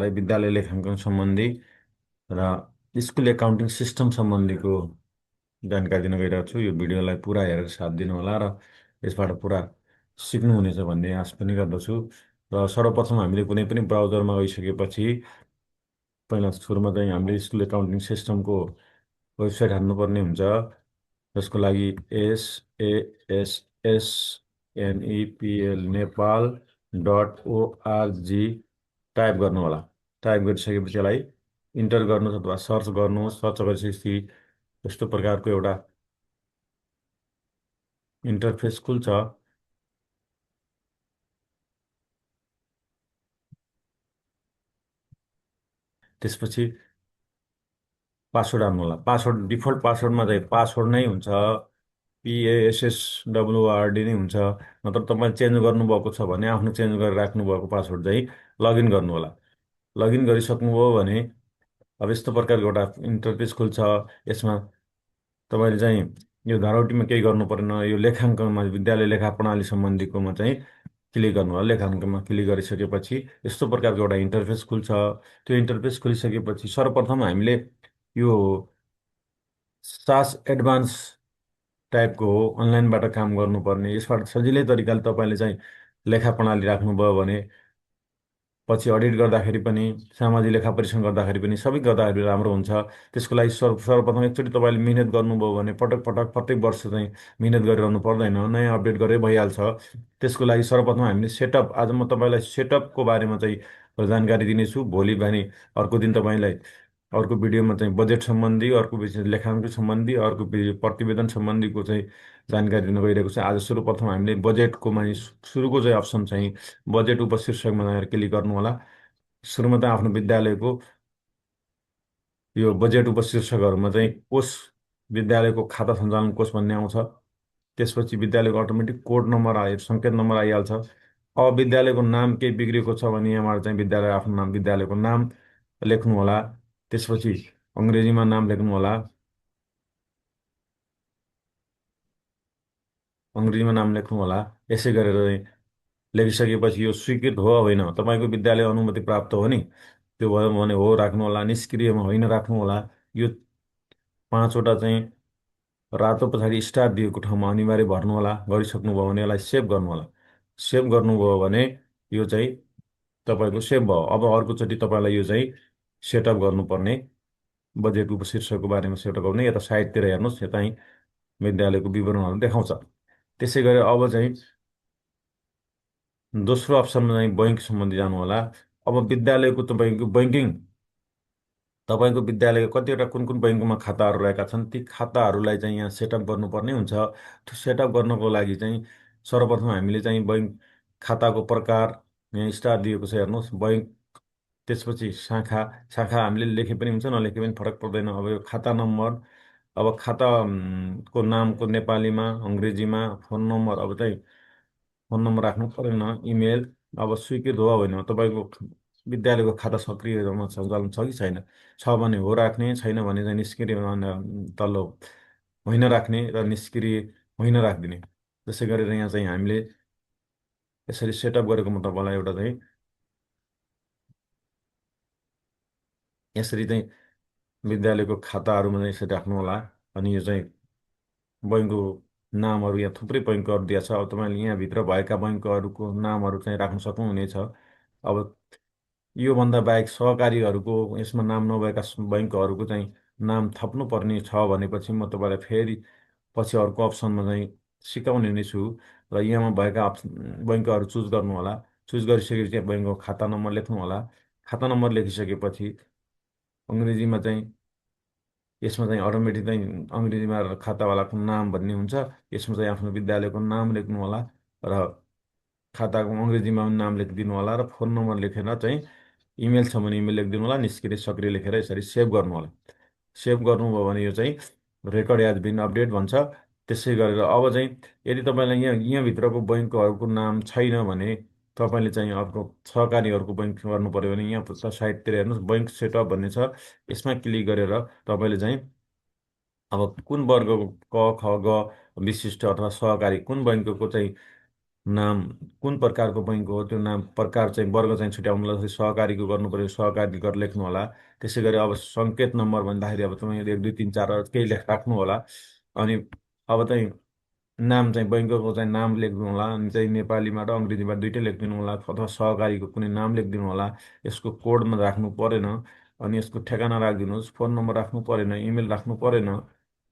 तपाईँहरूलाई विद्यालय लेखाङ्कन सम्बन्धी र स्कुल एकाउन्टिङ सिस्टम सम्बन्धीको जानकारी दिन गइरहेको छु। यो भिडियोलाई पुरा हेरेर साथ दिनुहोला र यसबाट पुरा सिक्नुहुनेछ भन्ने आश पनि गर्दछु। र सर्वप्रथम हामीले कुनै पनि ब्राउजरमा गइसकेपछि पहिला सुरुमा चाहिँ हामीले स्कुल एकाउन्टिङ सिस्टमको वेबसाइट हाल्नुपर्ने हुन्छ। जसको लागि SASSNEPL नेपाल.org टाइप गर्नु होला। टाइप गरिसकेपछि यसलाई इन्टर गर्नुहोस् अथवा सर्च गर्नुहोस्। सर्च गरिसकेपछि यस्तो प्रकारको एउटा इन्टरफेस खुल्छ। त्यसपछि पासवर्ड हाल्नु होला। पासवर्ड डिफल्ट पासवर्डमा चाहिँ पासवर्ड नै हुन्छ, PASSWORD नै हुन्छ। नत्र तपाईँ चेन्ज गर्नुभएको छ भने आफ्नो चेन्ज गरेर राख्नुभएको पासवर्ड चाहिँ लगइन गर्नु होला। लगइन गरिसक्नुभयो भने अब यस्तो प्रकारको एउटा इन्टरफेस खुल्छ। यसमा तपाईँले चाहिँ यो धराउटीमा केही गर्नु परेन। यो लेखाङ्कनमा विद्यालय लेखा प्रणाली सम्बन्धीकोमा चाहिँ क्लिक गर्नु होला। लेखाङ्कनमा क्लिक गरिसकेपछि यस्तो प्रकारको एउटा इन्टरफेस खुल्छ। त्यो इन्टरफेस खुलिसकेपछि सर्वप्रथम हामीले यो सास एडभान्स टाइपको हो, अनलाइनबाट काम गर्नुपर्ने। यसबाट सजिलै तरिकाले तपाईँले चाहिँ लेखा प्रणाली राख्नुभयो भने पछि अडिट गर्दाखेरि पनि, सामाजिक लेखा परीक्षण गर्दाखेरि पनि, सबै गर्दाखेरि राम्रो हुन्छ। त्यसको लागि सर्वप्रथम एकचोटि तपाईँले मिहिनेत गर्नुभयो भने पटक पटक प्रत्येक वर्ष चाहिँ मिहिनेत गरिरहनु पर्दैन, नयाँ अपडेट गरेर भइहाल्छ। त्यसको लागि सर्वप्रथम हामीले सेटअप, आज म तपाईँलाई सेटअपको बारेमा चाहिँ जानकारी दिनेछु। भोलि भने अर्को दिन तपाईँलाई अर्को भिडियोमा चाहिँ बजेट सम्बन्धी, अर्को विषय लेखाङ्कन सम्बन्धी, अर्को प्रतिवेदन सम्बन्धीको चाहिँ जानकारी दिन गइरहेको छ। आज सर्वप्रथम हामीले बजेटको मानि सुरुको चाहिँ अप्सन चाहिँ बजेट उपशीर्षकमा गएर क्लिक गर्नु होला। सुरुमा त आफ्नो विद्यालयको यो बजेट उपशीर्षकहरूमा चाहिँ कोष, विद्यालयको खाता सञ्चालन कोष भन्ने आउँछ। त्यसपछि विद्यालयको अटोमेटिक कोड नम्बर आयो, सङ्केत नम्बर आइहाल्छ। अब विद्यालयको नाम केही बिग्रेको छ भने यहाँबाट चाहिँ विद्यालय आफ्नो नाम, विद्यालयको नाम लेख्नु होला। त्यसपछि अङ्ग्रेजीमा नाम लेख्नु होला। अङ्ग्रेजीमा नाम लेख्नु होला। यसै गरेर लेखिसकेपछि यो स्वीकृत हो होइन, तपाईँको विद्यालय अनुमति प्राप्त हो नि, त्यो भयो भने हो राख्नु होला, निष्क्रियमा होइन राख्नु होला। यो पाँचवटा चाहिँ रातो पछाडि स्टार दिएको ठाउँमा अनिवार्य भर्नु होला। गरिसक्नुभयो भने यसलाई सेभ गर्नु होला। सेभ गर्नुभयो भने यो चाहिँ तपाईँको सेभ भयो। अब अर्कोचोटि तपाईँलाई यो चाहिँ सेटअप गर्नुपर्ने, बजेट उपशीर्षकको बारेमा सेटअप गर्ने, यता साइडतिर हेर्नुहोस्, यता विद्यालयको विवरणहरू देखाउँछ। त्यसै गरी अब चाहिँ दोस्रो अप्सनमा चाहिँ बैङ्क सम्बन्धी जानु होला। अब विद्यालयको तपाईँको बैङ्किङ, तपाईँको विद्यालयको कतिवटा कुन कुन बैङ्कमा खाताहरू रहेका छन्, ती खाताहरूलाई चाहिँ यहाँ सेटअप गर्नुपर्ने हुन्छ। त्यो सेटअप गर्नको लागि चाहिँ सर्वप्रथम हामीले चाहिँ बैङ्क खाताको प्रकार यहाँ स्टार दिएको छ, हेर्नुहोस् बैङ्क। त्यसपछि शाखा, शाखा हामीले लेखे पनि हुन्छ, नलेखे पनि फरक पर्दैन। अब यो खाता नम्बर, अब खाता को नामको नेपालीमा, अङ्ग्रेजीमा, फोन नम्बर, अब चाहिँ फोन नम्बर राख्नु परेन, इमेल। अब स्वीकृत हो होइन, तपाईँको विद्यालयको खाता सक्रिय सञ्चालन छ कि छैन, छ भने हो राख्ने, छैन भने चाहिँ निष्क्रिय तल्लो होइन राख्ने र निष्क्रिय होइन राखिदिने। त्यसै गरेर यहाँ चाहिँ हामीले यसरी सेटअप गरेको म तपाईँलाई एउटा चाहिँ यसरी चाहिँ विद्यालयको खाताहरूमा चाहिँ यसरी राख्नु होला। अनि यो चाहिँ बैङ्कको नामहरू, यहाँ थुप्रै बैङ्कहरू दिएको छ। अब तपाईँले यहाँभित्र भएका बैङ्कहरूको नामहरू चाहिँ राख्न सक्नुहुनेछ। अब योभन्दा बाहेक सहकारीहरूको, यसमा नाम नभएका बैङ्कहरूको चाहिँ नाम थप्नुपर्ने छ भनेपछि म तपाईँलाई फेरि पछि अर्को अप्सनमा चाहिँ सिकाउने नै छु। र यहाँमा भएका बैङ्कहरू चुज गर्नु होला। चुज गरिसकेपछि यहाँ बैङ्कको खाता नम्बर लेख्नु होला। खाता नम्बर लेखिसकेपछि अङ्ग्रेजीमा चाहिँ यसमा चाहिँ अटोमेटिक चाहिँ अङ्ग्रेजीमा खातावालाको नाम भन्ने हुन्छ। यसमा चाहिँ आफ्नो विद्यालयको नाम लेख्नु होला र खाताको अङ्ग्रेजीमा पनि नाम लेखिदिनु होला र फोन नम्बर लेखेर चाहिँ इमेल छ भने इमेल लेखिदिनु होला। निष्क्रिय सक्रिय लेखेर यसरी सेभ गर्नु होला। सेभ गर्नुभयो भने यो चाहिँ रेकर्ड एज बिन अपडेट भन्छ। त्यसै गरेर अब चाहिँ यदि तपाईँलाई यहाँभित्रको बैङ्कहरूको नाम छैन भने तपाईँले चाहिँ अर्को सहकारीहरूको बैङ्क गर्नु पऱ्यो भने यहाँ साइडतिर हेर्नुहोस्, बैङ्क सेटअप भन्ने छ। यसमा क्लिक गरेर तपाईँले चाहिँ अब कुन वर्गको क ख ग विशिष्ट अथवा सहकारी कुन बैङ्कको चाहिँ नाम कुन प्रकारको बैङ्क हो त्यो नाम प्रकार चाहिँ वर्ग चाहिँ छुट्याउनुलाई जस्तै सहकारीको गर्नु पर्यो सहकारी गरेर लेख्नु होला। त्यसै गरी अब सङ्केत नम्बर भन्दाखेरि अब तपाईँले 1 2 3 4 केही राख्नु होला। अनि अब चाहिँ नाम चाहिँ बैङ्कको चाहिँ नाम लेखिदिनु होला, अनि चाहिँ नेपालीमा र अङ्ग्रेजीमा दुइटै लेखिदिनु होला, अथवा सहकारीको कुनै नाम लेखिदिनु होला। यसको कोडमा राख्नु परेन। अनि यसको ठेगाना राखिदिनुहोस्, फोन नम्बर राख्नु परेन, इमेल राख्नु परेन,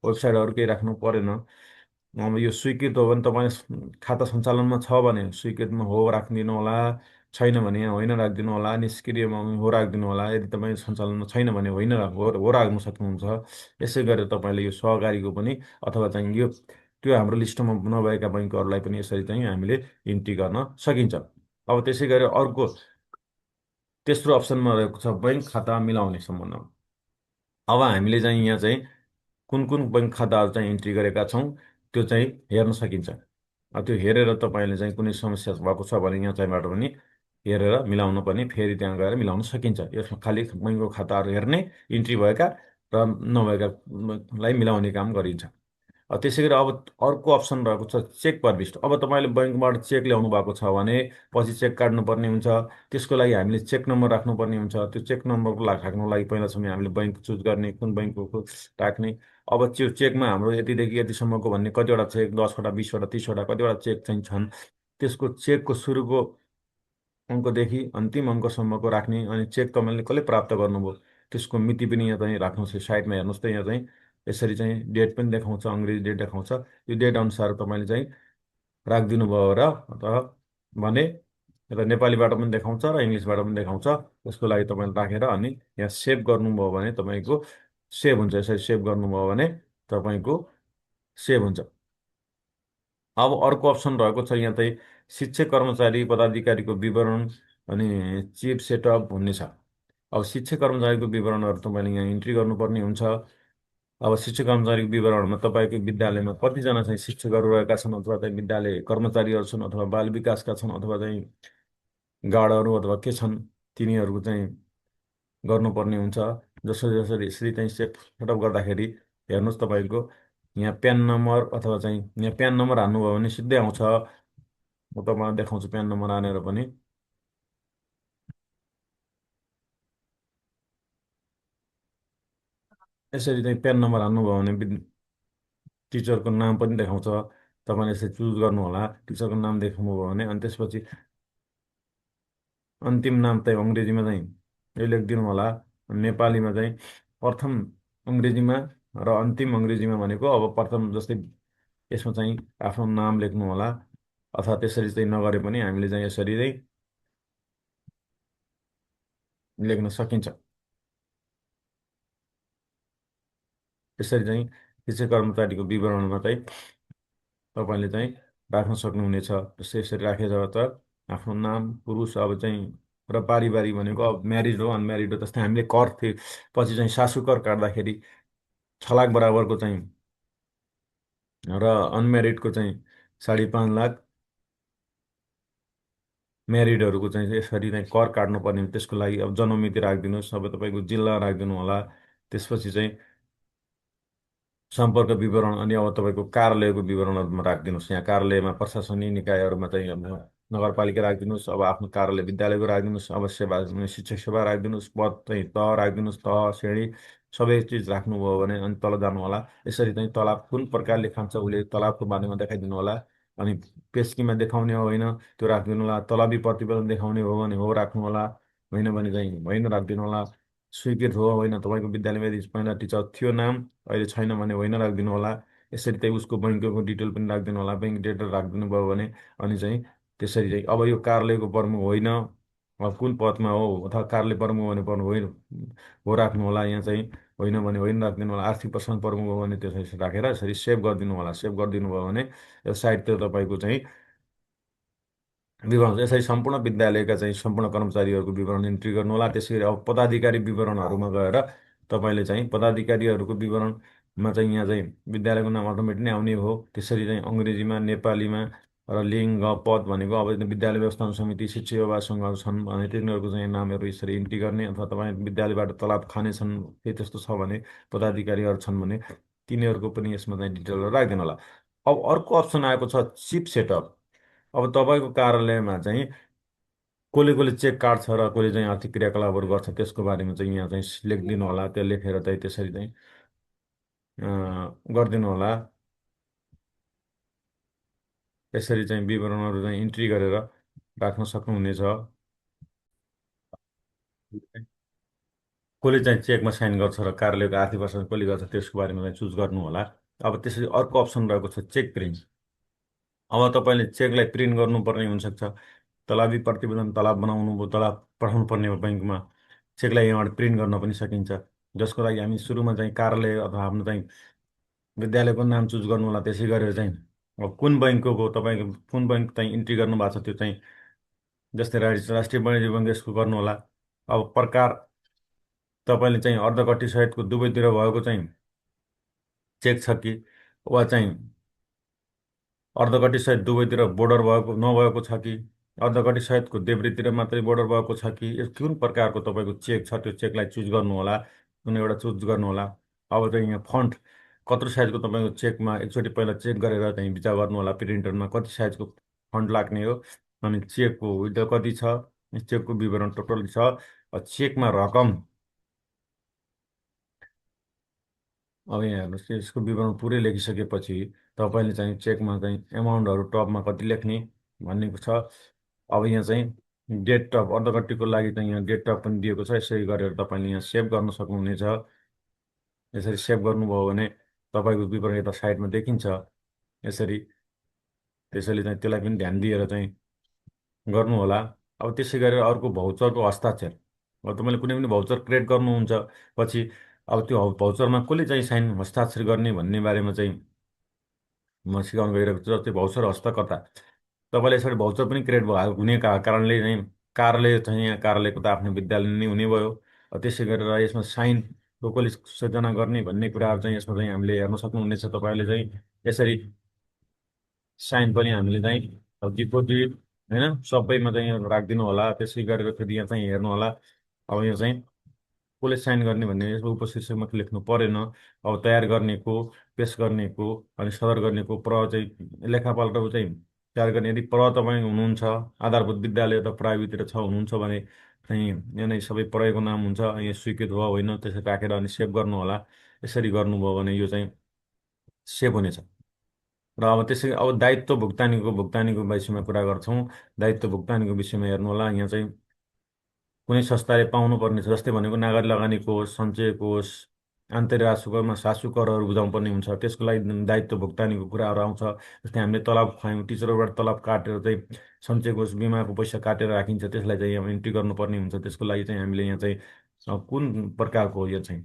वेबसाइटहरू केही राख्नु परेन। अब यो स्वीकृत हो भने तपाईँ खाता सञ्चालनमा छ भने स्वीकृतमा हो राखिदिनु होला, छैन भने यहाँ होइन राखिदिनु होला, निष्क्रियमा हो राखिदिनु होला। यदि तपाईँ सञ्चालनमा छैन भने होइन हो राख्नु सक्नुहुन्छ। यसै गरेर तपाईँले यो सहकारीको पनि अथवा चाहिँ यो त्यो हाम्रो लिस्टमा नभएका बैङ्कहरूलाई पनि यसरी चाहिँ हामीले इन्ट्री गर्न सकिन्छ। अब त्यसै गरी अर्को तेस्रो अप्सनमा रहेको छ बैङ्क खाता मिलाउने सम्बन्धमा। अब हामीले चाहिँ यहाँ चाहिँ कुन कुन बैङ्क खाताहरू चाहिँ इन्ट्री गरेका छौँ त्यो चाहिँ हेर्न सकिन्छ। अब त्यो हेरेर तपाईँले चाहिँ कुनै समस्या भएको छ भने यहाँ चाहिँबाट पनि हेरेर मिलाउन पनि फेरि त्यहाँ गएर मिलाउन सकिन्छ। यसमा खालि बैङ्कको खाताहरू हेर्ने, इन्ट्री भएका र नभएकालाई मिलाउने काम गरिन्छ। त्यसै गरी अब अर्को अप्सन रहेको छ चेक पर्मिट। अब तपाईँले बैङ्कबाट चेक ल्याउनु भएको छ भने पछि चेक काट्नुपर्ने हुन्छ। त्यसको लागि हामीले चेक नम्बर राख्नुपर्ने हुन्छ। त्यो चेक नम्बरको लागि राख्नुको लागि पहिला समय हामीले बैङ्क चुज गर्ने, कुन बैङ्कको राख्ने। अब त्यो चेकमा हाम्रो यतिदेखि यतिसम्मको भन्ने कतिवटा चेक, 10वटा 20वटा 30वटा कतिवटा चेक चाहिँ छन्। त्यसको चेकको सुरुको अङ्कदेखि अन्तिम अङ्कसम्मको राख्ने। अनि चेक तपाईँले कसले प्राप्त गर्नुभयो त्यसको मिति पनि यहाँ चाहिँ राख्नुहोस्। यो साइडमा हेर्नुहोस् त, यहाँ चाहिँ यसरी चाहिँ डेट पनि देखाउँछ, अङ्ग्रेजी डेट देखाउँछ। यो डेट अनुसार तपाईँले चाहिँ राखिदिनु भयो र अथवा भने यता नेपालीबाट पनि देखाउँछ र इङ्ग्लिसबाट पनि देखाउँछ। त्यसको लागि तपाईँले राखेर अनि यहाँ सेभ गर्नुभयो भने तपाईँको सेभ हुन्छ। यसरी सेभ गर्नुभयो भने तपाईँको सेभ हुन्छ। अब अर्को अप्सन रहेको छ यहाँ चाहिँ शिक्षक कर्मचारी पदाधिकारीको विवरण अनि चिफ सेटअप भन्ने छ। अब शिक्षक कर्मचारीको विवरणहरू तपाईँले यहाँ इन्ट्री गर्नुपर्ने हुन्छ। अब शिक्षक कर्मचारीको विवरणमा तपाईँको विद्यालयमा कतिजना चाहिँ शिक्षकहरू रहेका छन्, अथवा चाहिँ विद्यालय कर्मचारीहरू छन्, अथवा बाल विकासका छन्, अथवा चाहिँ गार्डहरू अथवा के छन्, तिनीहरूको चाहिँ गर्नुपर्ने हुन्छ। जसरी जसरी यसरी चाहिँ सेटअप गर्दाखेरि हेर्नुहोस् तपाईँको यहाँ प्यान नम्बर अथवा चाहिँ यहाँ प्यान नम्बर हान्नुभयो भने सिधै आउँछ। म तपाईँलाई देखाउँछु प्यान नम्बर हानेर पनि। यसरी चाहिँ प्यान नम्बर हान्नुभयो भने टिचरको नाम पनि देखाउँछ। तपाईँले यसरी चुज गर्नु होला, टिचरको नाम देखाउनु भयो भने। अनि त्यसपछि अन्तिम नाम चाहिँ अङ्ग्रेजीमा चाहिँ यो लेखिदिनु होला, नेपालीमा चाहिँ प्रथम अङ्ग्रेजीमा र अन्तिम अङ्ग्रेजीमा भनेको अब प्रथम जस्तै यसमा चाहिँ आफ्नो नाम लेख्नु होला। अथवा त्यसरी चाहिँ नगरे पनि हामीले चाहिँ यसरी चाहिँ लेख्न सकिन्छ। यसरी चाहिँ शिक्षक कर्मचारीको विवरणमा चाहिँ तपाईँले चाहिँ राख्न सक्नुहुनेछ। जस्तै यसरी राखेर त आफ्नो नाम पुरुष अब चाहिँ र पारिवारिक भनेको अब म्यारिड हो अनम्यारिड हो। जस्तै हामीले कर पछि चाहिँ सासु कर काट्दाखेरि 6 लाख बराबरको चाहिँ र अनम्यारिडको चाहिँ 5.5 लाख, म्यारिडहरूको चाहिँ यसरी चाहिँ कर काट्नुपर्ने। त्यसको लागि अब जन्ममिति राखिदिनुहोस्, अब तपाईँको जिल्ला राखिदिनु होला। त्यसपछि चाहिँ सम्पर्क विवरण अनि अब तपाईँको कार्यालयको विवरणहरूमा राखिदिनुहोस्। यहाँ कार्यालयमा प्रशासनिक निकायहरूमा चाहिँ अब नगरपालिका राखिदिनुहोस्, अब आफ्नो कार्यालय विद्यालयको राखिदिनुहोस्, अब सेवा शिक्षक सेवा राखिदिनुहोस्, पद चाहिँ तह राखिदिनुहोस्, तह श्रेणी सबै चिज राख्नुभयो भने अनि तल जानु होला। यसरी चाहिँ तलाब कुन प्रकारले खान्छ उसले तलाबको बारेमा देखाइदिनु होला। अनि पेस्कीमा देखाउने हो होइन त्यो राखिदिनु होला। तलबी प्रतिवेदन देखाउने हो भने हो राख्नु होला, होइन भने चाहिँ होइन राखिदिनु होला। स्वीकृत हो होइन तपाईँको विद्यालयमा यदि पहिला टिचर थियो नाम, अहिले छैन भने होइन राखिदिनु होला। यसरी चाहिँ उसको बैङ्कको डिटेल पनि राखिदिनु होला, बैङ्क डिटेल राखिदिनु भयो भने। अनि चाहिँ त्यसरी चाहिँ अब यो कार्यालयको प्रमुख होइन, अब कुन पदमा हो अथवा कार्यालय प्रमुख हो भने पर्नु होइन हो राख्नु होला। यहाँ चाहिँ होइन भने होइन राखिदिनु होला। आर्थिक प्रसङ्ग प्रमुख हो भने त्यसरी राखेर यसरी सेभ गरिदिनु होला। सेभ गरिदिनु भयो भने यो साइडतिर तपाईँको चाहिँ विवरण यसरी सम्पूर्ण विद्यालयका चाहिँ सम्पूर्ण कर्मचारीहरूको विवरण इन्ट्री गर्नु होला। त्यसै गरी अब पदाधिकारी विवरणहरूमा गएर तपाईँले चाहिँ पदाधिकारीहरूको विवरणमा चाहिँ यहाँ चाहिँ विद्यालयको नाम अटोमेटिक नै आउने हो। त्यसरी चाहिँ अङ्ग्रेजीमा नेपालीमा र लिङ्ग पद भनेको अब विद्यालय व्यवस्थापन समिति शिक्षा विभाग सङ्घहरू छन् भने तिनीहरूको चाहिँ नामहरू यसरी इन्ट्री गर्ने। अथवा तपाईँ विद्यालयबाट तलब खाने छन् केही त्यस्तो छ भने पदाधिकारीहरू छन् भने तिनीहरूको पनि यसमा चाहिँ डिटेलहरू राखिदिनु होला। अब अर्को अप्सन आएको छ चिप सेटअप। अब तपाईँको कार्यालयमा चाहिँ कसले कसले चेक काट्छ र कसले चाहिँ आर्थिक क्रियाकलापहरू गर्छ त्यसको बारेमा चाहिँ यहाँ चाहिँ लेखिदिनु होला। त्यो लेखेर चाहिँ त्यसरी चाहिँ गरिदिनु होला। यसरी चाहिँ विवरणहरू चाहिँ इन्ट्री गरेर राख्न सक्नुहुनेछ। कसले चाहिँ चेकमा साइन गर्छ र कार्यालयको आर्थिक वर्ष कसले गर्छ त्यसको बारेमा चाहिँ चुज गर्नु होला। अब त्यसरी अर्को अप्सन रहेको छ चेक प्रिन्ट। अब तपाईँले चेकलाई प्रिन्ट गर्नुपर्ने हुनसक्छ। तलाबी प्रतिवेदन तलब बनाउनु भयो, तलब पठाउनु पर्ने हो ब्याङ्कमा। चेकलाई यहाँबाट प्रिन्ट गर्न पनि सकिन्छ। जसको लागि हामी सुरुमा चाहिँ कार्यालय अथवा आफ्नो चाहिँ विद्यालयको नाम चुज गर्नु होला। त्यसै गरेर चाहिँ अब कुन बैङ्कको तपाईँको कुन बैङ्क चाहिँ इन्ट्री गर्नु भएको छ त्यो चाहिँ जस्तै राष्ट्रिय वाणिज्य बैङ्क यसको गर्नु होला। अब प्रकार तपाईँले चाहिँ अर्धकट्टी सहितको दुवैतिर भएको चाहिँ चेक छ कि वा चाहिँ अर्धकटी सहित दुवैतिर बोर्डर भएको नभएको छ कि अर्धकटी सहितको देब्रेतिर मात्रै बोर्डर भएको छ कि कुन प्रकारको तपाईँको चेक छ त्यो चेकलाई चुज गर्नु होला। कुनै एउटा चुज गर्नु होला। अब चाहिँ यहाँ फन्ट कत्रो साइजको तपाईँको चेकमा एकचोटि पहिला चेक गरेर चाहिँ विचार गर्नु होला प्रिन्टरमा कति साइजको फन्ट लाग्ने हो। अनि चेकको विड्थ कति छ, चेकको विवरण टोटल छ, चेकमा रकम। अब यहाँ हेर्नुहोस् यसको विवरण पुरै लेखिसकेपछि तपाईँले चाहिँ चेकमा चाहिँ एमाउन्टहरू टपमा कति लेख्ने भन्ने छ। अब यहाँ चाहिँ डेट टप अर्धकट्टीको लागि चाहिँ यहाँ डेट टप पनि दिएको छ। यसरी गरेर तपाईँले यहाँ सेभ गर्न सक्नुहुनेछ। यसरी सेभ गर्नुभयो भने तपाईँको विवरण यता साइडमा देखिन्छ। यसरी त्यसैले चाहिँ त्यसलाई पनि ध्यान दिएर चाहिँ गर्नुहोला। अब त्यसै गरेर अर्को भाउचरको हस्ताक्षर। अब तपाईँले कुनै पनि भाउचर क्रिएट गर्नुहुन्छ पछि अब त्यो भाउचरमा कसले चाहिँ साइन हस्ताक्षर गर्ने भन्ने बारेमा चाहिँ म सिकाउन गइरहेको छु। त्यो भाउचर हस्ताकर्ता तपाईँले यसरी भाउचर पनि क्रिएट भयो हुने कारणले चाहिँ कार्यालय चाहिँ यहाँ कार्यालयको त आफ्नो विद्यालय नै हुने भयो। त्यसै गरेर यसमा साइन कसले सृजना गर्ने भन्ने कुराहरू चाहिँ यसमा चाहिँ हामीले हेर्न सक्नुहुनेछ। तपाईँले चाहिँ यसरी साइन पनि हामीले चाहिँ डिपोजिट होइन सबैमा चाहिँ यहाँ राखिदिनु होला। त्यसै गरेर फेरि यहाँ चाहिँ हेर्नु होला। अब यो चाहिँ कसले साइन गर्ने भन्ने यसमा उपशीर्षकमा लेख्नु परेन। अब तयार गर्नेको, पेस गर्नेको अनि सदर गर्नेको चाहिँ लेखापालको चाहिँ तयार गर्ने यदि तपाईँ हुनुहुन्छ आधारभूत विद्यालय त प्राइभेटतिर छ हुनुहुन्छ भने चाहिँ यहाँ नै सबै प्रयोगको नाम हुन्छ। यहाँ स्वीकृत भयो होइन त्यसरी राखेर अनि सेभ गर्नु होला। यसरी गर्नुभयो भने यो चाहिँ सेभ हुनेछ। र अब त्यसै अब दायित्व भुक्तानीको विषयमा कुरा गर्छौँ। दायित्व भुक्तानीको विषयमा हेर्नु होला। यहाँ चाहिँ कुनै संस्थाले पाउनुपर्ने छ जस्तै भनेको नागरिक लगानी कोष, सञ्चय कोष, आन्तरिक राजस्वमा सासु करहरू बुझाउनु पर्ने हुन्छ। त्यसको लागि दायित्व भुक्तानीको कुराहरू आउँछ। जस्तै हामीले तलब खुवायौँ टिचरबाट तलब काटेर चाहिँ सञ्चय कोष बिमाको पैसा काटेर राखिन्छ त्यसलाई चाहिँ यहाँ इन्ट्री गर्नुपर्ने हुन्छ। त्यसको लागि चाहिँ हामीले यहाँ चाहिँ कुन प्रकारको हो यो चाहिँ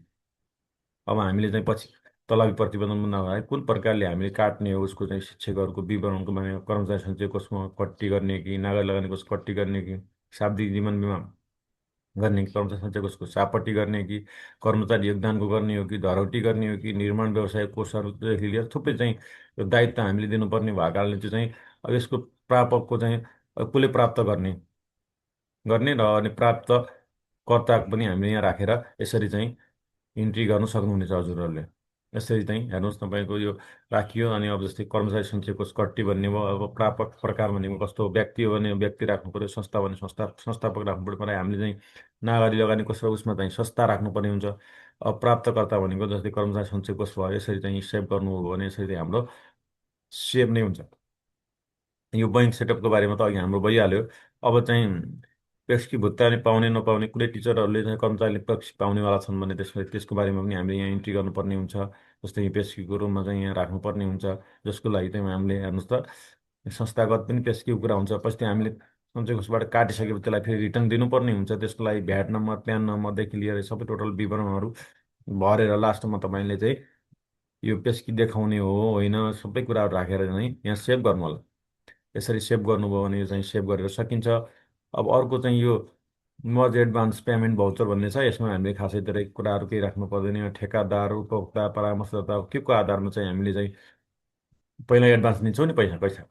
अब हामीले चाहिँ पछि तलबी प्रतिवेदन नभए कुन प्रकारले हामीले काट्ने हो उसको चाहिँ शिक्षकहरूको विवरणको बारेमा कर्मचारी सञ्चय कोषमा कट्टी गर्ने कि नागरिक लगानी कोष कट्टी गर्ने कि शाब्दिक जीवन बिमा गर्ने कि कर्मचारी सञ्चय कोषको सापट्टि गर्ने कि कर्मचारी योगदानको गर्ने हो कि धरौटी गर्ने हो कि निर्माण व्यवसाय कोषहरूदेखि लिएर थुप्रै चाहिँ यो दायित्व हामीले दिनुपर्ने भएको कारणले त्यो चाहिँ अब यसको प्रापकको चाहिँ कसले प्राप्त गर्ने गर्ने र अनि प्राप्तकर्ताको पनि हामीले यहाँ राखेर यसरी चाहिँ इन्ट्री गर्न सक्नुहुनेछ हजुरहरूले। यसरी चाहिँ हेर्नुहोस् तपाईँको यो राखियो। अनि अब जस्तै कर्मचारी सञ्चय कोष कट्टी भन्ने भयो। अब प्रापक प्रकार भनेको कस्तो व्यक्ति हो भने व्यक्ति राख्नु पऱ्यो, संस्था भने संस्थापक राख्नु पऱ्यो। तर हामीले चाहिँ नागरिक लगानी कोष र उसमा चाहिँ संस्था राख्नुपर्ने हुन्छ। अब प्राप्तकर्ता भनेको जस्तै कर्मचारी सञ्चय कोष भयो। यसरी चाहिँ सेभ गर्नु हो भने यसरी चाहिँ हाम्रो सेभ नै हुन्छ। यो बैङ्क सेटअपको बारेमा त अघि हाम्रो भइहाल्यो। अब चाहिँ पेस्की भुक्तानी पाउने नपाउने कुनै टिचरहरूले चाहिँ कर्मचारीले पेस्की पाउनेवाला छन् भने त्यसको बारेमा पनि हामीले यहाँ इन्ट्री गर्नुपर्ने हुन्छ। जस्तै पेस्कीको रूपमा चाहिँ यहाँ राख्नुपर्ने हुन्छ। जसको लागि चाहिँ हामीले हेर्नुहोस् त संस्थागत पनि पेस्कीको कुरा हुन्छ। पछि हामीले सञ्चय कोषबाट काटिसकेपछि त्यसलाई फेरि रिटर्न दिनुपर्ने हुन्छ। त्यसको लागि भ्याट नम्बर, प्यान नम्बरदेखि लिएर सबै टोटल विवरणहरू भरेर लास्टमा तपाईँले चाहिँ यो पेस्की देखाउने हो होइन सबै कुराहरू राखेर चाहिँ यहाँ सेभ गर्नु होला। यसरी सेभ गर्नुभयो भने यो चाहिँ सेभ गरेर सकिन्छ। अब अर्को चाहिँ यो मर्ज एडभान्स पेमेन्ट भाउचर भन्ने छ। यसमा हामीले खासै धेरै कुराहरू केही राख्नु पर्दैन। यो ठेकादार, उपभोक्ता, परामर्शदाता के को आधारमा चाहिँ हामीले चाहिँ पहिला एडभान्स दिन्छौँ नि पैसा पैसा।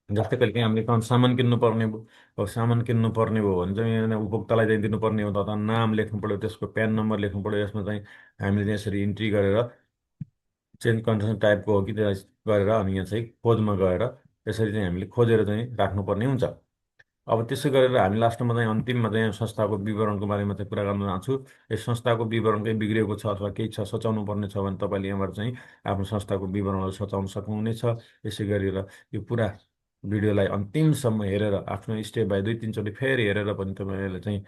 जस्तै कहिले काहीँ हामीले सामान किन्नु पर्ने भयो। अब सामान किन्नु पर्ने भयो भने चाहिँ यहाँ उपभोक्तालाई चाहिँ दिनुपर्ने हो त नाम लेख्नु पऱ्यो, त्यसको प्यान नम्बर लेख्नु पऱ्यो। यसमा चाहिँ हामीले चाहिँ यसरी इन्ट्री गरेर चेन्ज कन्डिसन टाइपको हो कि त्यसलाई गरेर अनि यहाँ चाहिँ खोजमा गएर यसरी चाहिँ हामीले खोजेर चाहिँ राख्नुपर्ने हुन्छ। अब त्यसो गरेर हामी लास्टमा चाहिँ अन्तिममा चाहिँ संस्थाको विवरणको बारेमा चाहिँ कुरा गर्न चाहन्छु। यस संस्थाको विवरण केही बिग्रिएको छ अथवा केही छ सचाउनु पर्ने छ भने तपाईँले यहाँबाट चाहिँ आफ्नो संस्थाको विवरणहरू सचाउन सक्नुहुनेछ। यसै गरेर यो पुरा भिडियोलाई अन्तिमसम्म हेरेर आफ्नो स्टेप बाई दुई तिनचोटि फेरि हेरेर पनि तपाईँहरूले चाहिँ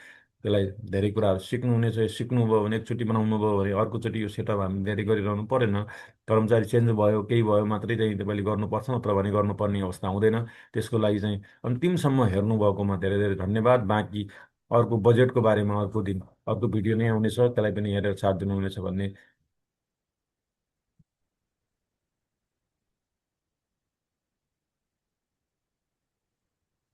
त्यसलाई धेरै कुराहरू सिक्नुहुनेछ। सिक्नुभयो भने एकचोटि बनाउनु भयो भने अर्कोचोटि यो सेटअप हामी धेरै गरिरहनु परेन। कर्मचारी चेन्ज भयो केही भयो मात्रै चाहिँ तपाईँले गर्नुपर्छ, नत्र भने गर्नुपर्ने अवस्था हुँदैन। त्यसको लागि चाहिँ अन्तिमसम्म हेर्नुभएकोमा धेरै धेरै धन्यवाद। बाँकी अर्को बजेटको बारेमा अर्को दिन अर्को भिडियो नै आउनेछ, त्यसलाई पनि हेरेर साथ दिनुहुनेछ भन्ने